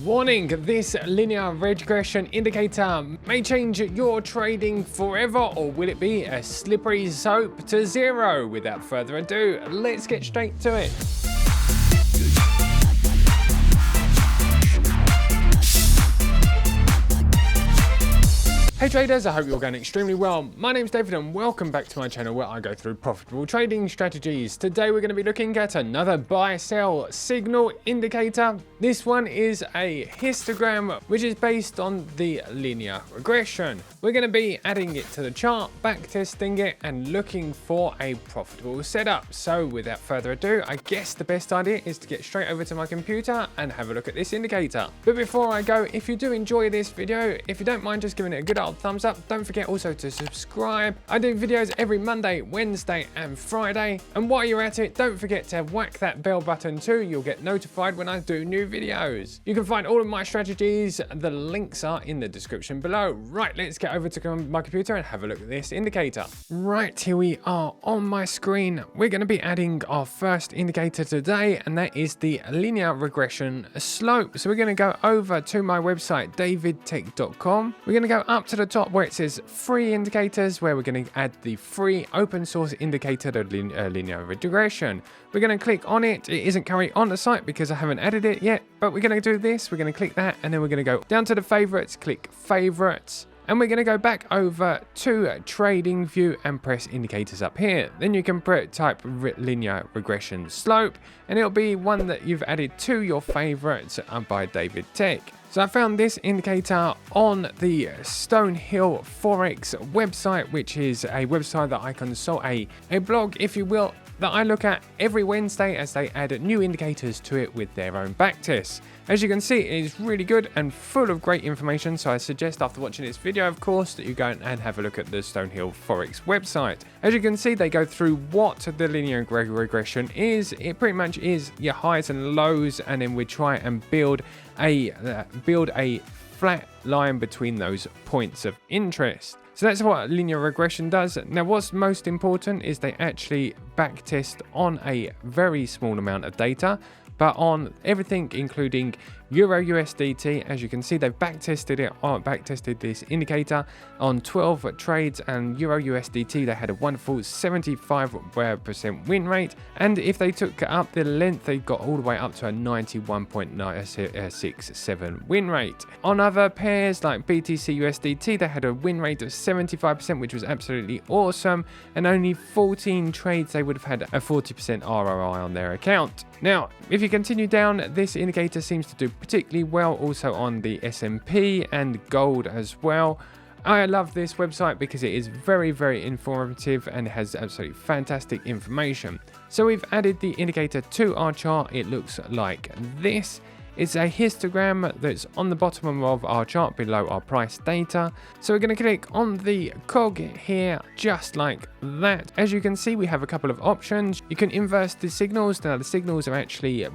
Warning, this linear regression indicator may change your trading forever, or will it be a slippery slope to zero? Without further ado, let's get straight to it. Hey traders, I hope you're going extremely well. My name's David and welcome back to my channel where I go through profitable trading strategies. Today we're going to be looking at another buy-sell signal indicator. This one is a histogram which is based on the linear regression. We're going to be adding it to the chart, back testing it and looking for a profitable setup. So without further ado, I guess the best idea is to get straight over to my computer and have a look at this indicator. But before I go, if you do enjoy this video, if you don't mind just giving it a good old thumbs up, don't forget also to subscribe. I do videos every Monday, Wednesday and Friday, and while you're at it, don't forget to whack that bell button too. You'll get notified when I do new videos. You can find all of my strategies, the links are in the description below. Right, let's get over to my computer and have a look at this indicator. Right, here we are on my screen. We're going to be adding our first indicator today, and that is the linear regression slope. So we're going to go over to my website davidtech.com. We're going to go up to the top where it says free indicators, where we're going to add the free open source indicator of linear regression. We're going to click on it. It isn't currently on the site because I haven't added it yet, but we're going to do this. We're going to click that and then we're going to go down to the favorites, click favorites. And we're going to go back over to Tradingview and press indicators up here. Then you can type linear regression slope and it'll be one that you've added to your favorites by David Tech. So I found this indicator on the Stonehill Forex website, which is a website that I consult, a blog, if you will, that I look at every Wednesday as they add new indicators to it with their own backtests. As you can see, it is really good and full of great information, so I suggest after watching this video, of course, that you go and have a look at the Stonehill Forex website. As you can see, they go through what the linear regression is. It pretty much is your highs and lows, and then we try and build a flat line between those points of interest. So that's what linear regression does. Now, what's most important is they actually backtest on a very small amount of data, but on everything including Euro USDT. As you can see, they've backtested this indicator on 12 trades, and Euro USDT, they had a wonderful 75% win rate. And if they took up the length, they got all the way up to a 91.967 win rate. On other pairs like BTC USDT, they had a win rate of 75%, which was absolutely awesome. And only 14 trades, they would have had a 40% ROI on their account. Now, if you continue down, this indicator seems to do particularly well also on the S&P and gold as well. I love this website because it is very, very informative and has absolutely fantastic information. So we've added the indicator to our chart. It looks like this. It's a histogram that's on the bottom of our chart below our price data. So we're going to click on the cog here, just like that. As you can see, we have a couple of options. You can inverse the signals. Now the signals are actually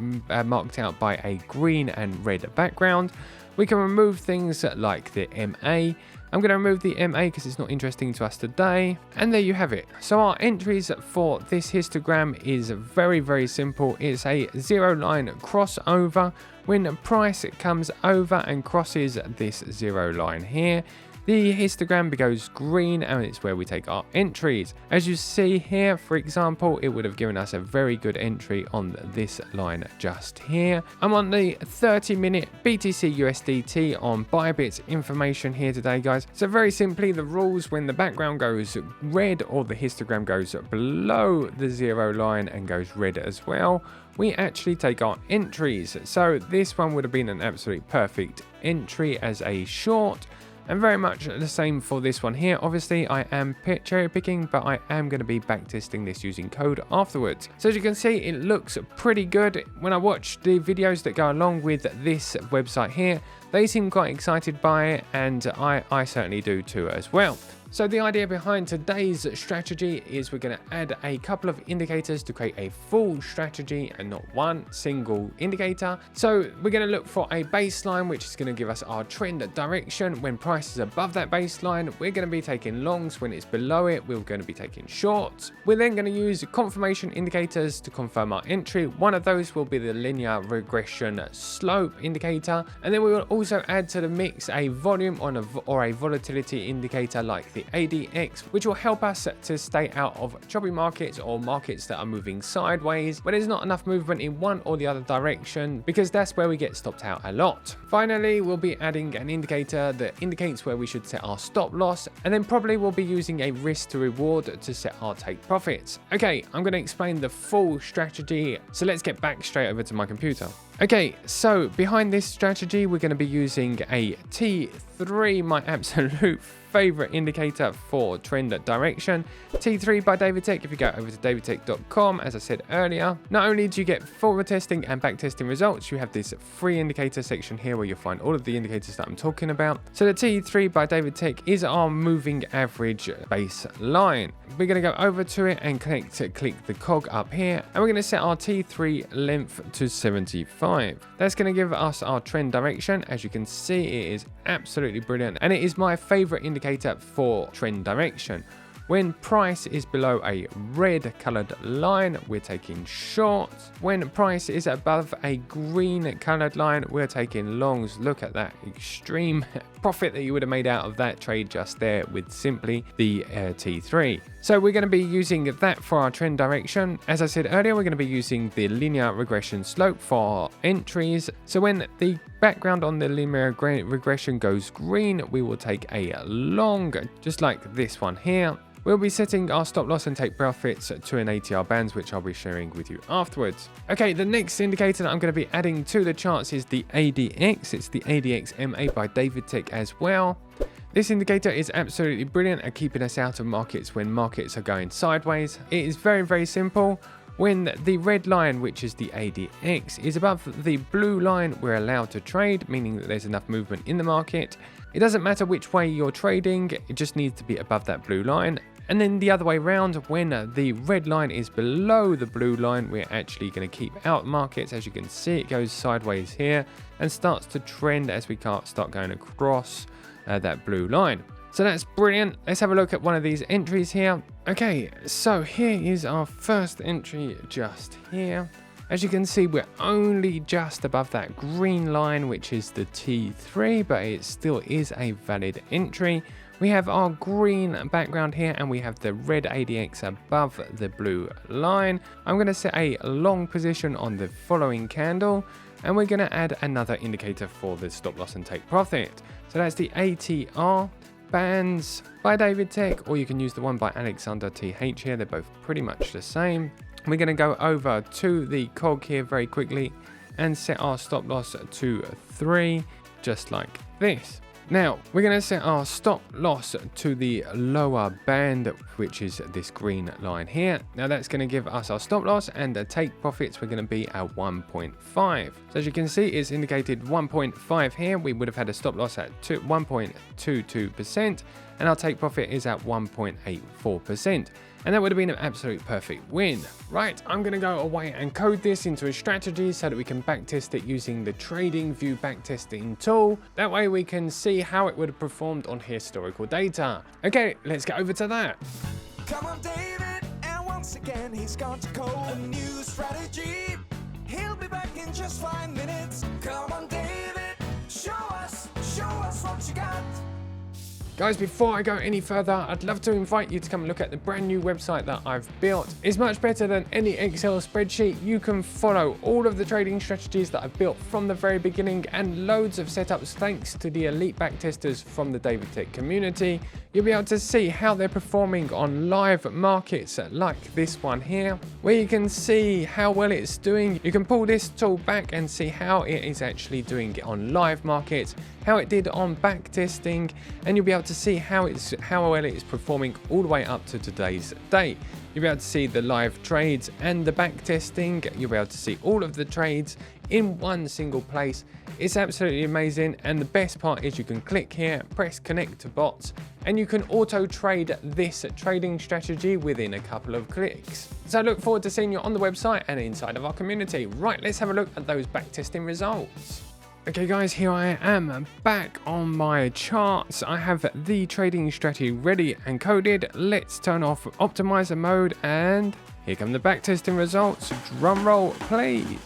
marked out by a green and red background. We can remove things like the MA. I'm going to remove the MA because it's not interesting to us today. And there you have it. So our entries for this histogram is very, very simple. It's a zero line crossover. When price comes over and crosses this zero line here, the histogram goes green, and it's where we take our entries. As you see here, for example, it would have given us a very good entry on this line just here. I'm on the 30-minute BTC USDT on Bybit's information here today, guys. So very simply, the rules when the background goes red or the histogram goes below the zero line and goes red as well, we actually take our entries. So this one would have been an absolute perfect entry as a short. And very much the same for this one here. Obviously, I am cherry picking, but I am going to be backtesting this using code afterwards. So as you can see, it looks pretty good. When I watch the videos that go along with this website here, they seem quite excited by it, and I certainly do too as well. So the idea behind today's strategy is we're going to add a couple of indicators to create a full strategy and not one single indicator. So we're going to look for a baseline, which is going to give us our trend direction. When price is above that baseline, we're going to be taking longs. When it's below it, we're going to be taking shorts. We're then going to use confirmation indicators to confirm our entry. One of those will be the linear regression slope indicator. And then we will also add to the mix a volume or a volatility indicator like the ADX, which will help us to stay out of choppy markets or markets that are moving sideways, where there's not enough movement in one or the other direction, because that's where we get stopped out a lot. Finally, we'll be adding an indicator that indicates where we should set our stop loss, and then probably we'll be using a risk to reward to set our take profits. Okay, I'm going to explain the full strategy, so let's get back straight over to my computer. Okay, so behind this strategy, we're going to be using a T3, my absolute favorite indicator for trend direction. T3 by David Tech. If you go over to davidtech.com, as I said earlier, not only do you get forward testing and back testing results, you have this free indicator section here where you'll find all of the indicators that I'm talking about. So the T3 by David Tech is our moving average baseline. We're going to go over to it and click the cog up here, and we're going to set our T3 length to 75. That's going to give us our trend direction. As you can see, it is absolutely brilliant, and it is my favorite indicator for trend direction. When price is below a red colored line, we're taking shorts. When price is above a green colored line, we're taking longs. Look at that extreme profit that you would have made out of that trade just there with simply the T3. So we're going to be using that for our trend direction. As I said earlier, we're going to be using the linear regression slope for our entries. So when the background on the linear regression goes green, we will take a long, just like this one here. We'll be setting our stop loss and take profits to an ATR bands, which I'll be sharing with you afterwards. Okay, the next indicator that I'm going to be adding to the charts is the ADX. It's the ADX MA by David Tech as well. This indicator is absolutely brilliant at keeping us out of markets when markets are going sideways. It is very, very simple. When the red line, which is the ADX, is above the blue line, we're allowed to trade, meaning that there's enough movement in the market. It doesn't matter which way you're trading, it just needs to be above that blue line. And then the other way around, when the red line is below the blue line, we're actually going to keep out markets. As you can see, it goes sideways here and starts to trend as we start going across that blue line. So that's brilliant. Let's have a look at one of these entries here. Okay, so here is our first entry just here. As you can see, we're only just above that green line, which is the T3, but it still is a valid entry. We have our green background here, and we have the red ADX above the blue line. I'm going to set a long position on the following candle, and we're going to add another indicator for the stop loss and take profit. So that's the ATR bands by David Tech, or you can use the one by Alexander TH here. They're both pretty much the same. We're going to go over to the cog here very quickly and set our stop loss to 3, just like this. Now, we're going to set our stop loss to the lower band, which is this green line here. Now, that's going to give us our stop loss, and the take profits we're going to be at 1.5. So as you can see, it's indicated 1.5 here. We would have had a stop loss at 1.22%, and our take profit is at 1.84%. And that would have been an absolute perfect win. Right, I'm going to go away and code this into a strategy so that we can backtest it using the Tradingview backtesting tool. That way we can see how it would have performed on historical data. Okay, let's get over to that. Come on, David, and once again he's got to code a new strategy. He'll be back in just 5 minutes. Come on, David, show us what you got. Guys, before I go any further, I'd love to invite you to come and look at the brand new website that I've built. It's much better than any Excel spreadsheet. You can follow all of the trading strategies that I've built from the very beginning, and loads of setups thanks to the elite backtesters from the David Tech community. You'll be able to see how they're performing on live markets like this one here, where you can see how well it's doing. You can pull this tool back and see how it is actually doing on live markets, how it did on backtesting, and you'll be able to see how well it is performing all the way up to today's date. You'll be able to see the live trades and the back testing. You'll be able to see all of the trades in one single place. It's absolutely amazing, and the best part is you can click here, press connect to bots, and you can auto trade this trading strategy within a couple of clicks. So I look forward to seeing you on the website and inside of our community. Right, let's have a look at those backtesting results. Okay guys, here I am back on my charts. I have the trading strategy ready and coded. Let's turn off optimizer mode, and here come the backtesting results. Drum roll please.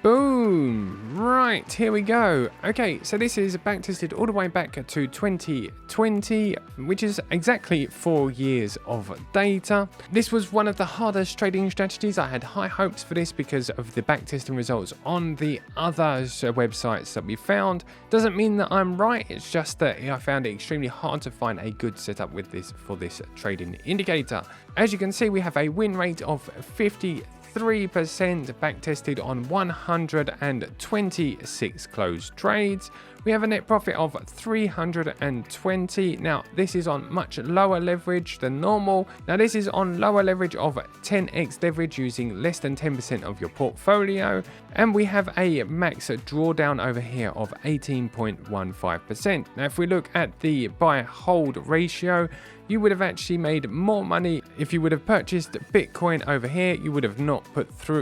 Boom! Right, here we go. Okay, so this is backtested all the way back to 2020, which is exactly 4 years of data. This was one of the hardest trading strategies. I had high hopes for this because of the backtesting results on the other websites that we found. Doesn't mean that I'm right, it's just that I found it extremely hard to find a good setup with this for this trading indicator. As you can see, we have a win rate of 53% backtested on 126 closed trades. We have a net profit of 320. Now this is on much lower leverage than normal. Now this is on lower leverage of 10x leverage using less than 10% of your portfolio, and we have a max drawdown over here of 18.15%. Now if we look at the buy hold ratio, you would have actually made more money if you would have purchased Bitcoin over here. You would have not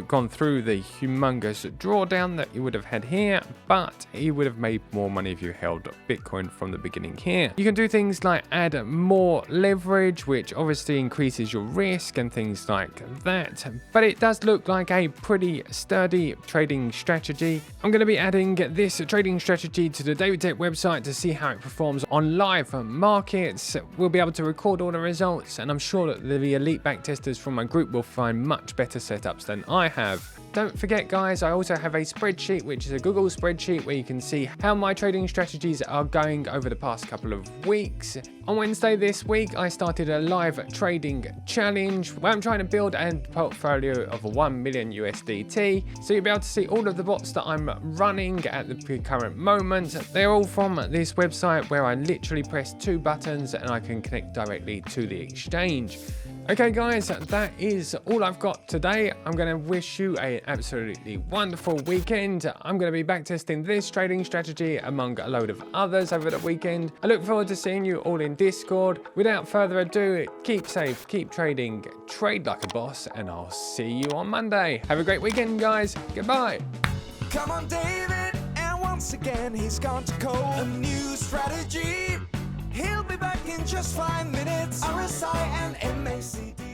gone through the humongous drawdown that you would have had here, but you would have made more money if you held Bitcoin from the beginning here. You can do things like add more leverage, which obviously increases your risk and things like that, but it does look like a pretty sturdy trading strategy. I'm going to be adding this trading strategy to the David Tech website to see how it performs on live markets. We'll be able to record all the results, and I'm sure that the elite backtesters from my group will find much better setups than I have. Don't forget guys, I also have a spreadsheet, which is a Google spreadsheet where you can see how my trading strategies are going over the past couple of weeks. On Wednesday this week, I started a live trading challenge where I'm trying to build a portfolio of 1 million USDT. So you'll be able to see all of the bots that I'm running at the current moment. They're all from this website where I literally press 2 buttons and I can connect directly to the exchange. Okay guys, that is all I've got today. I'm going to wish you an absolutely wonderful weekend. I'm going to be backtesting this trading strategy among a load of others over the weekend. I look forward to seeing you all in Discord. Without further ado, keep safe, keep trading, trade like a boss, and I'll see you on Monday. Have a great weekend guys. Goodbye. Come on, David, and once again he's gone to code a new strategy. He'll be back in just 5 minutes. RSI and MACD.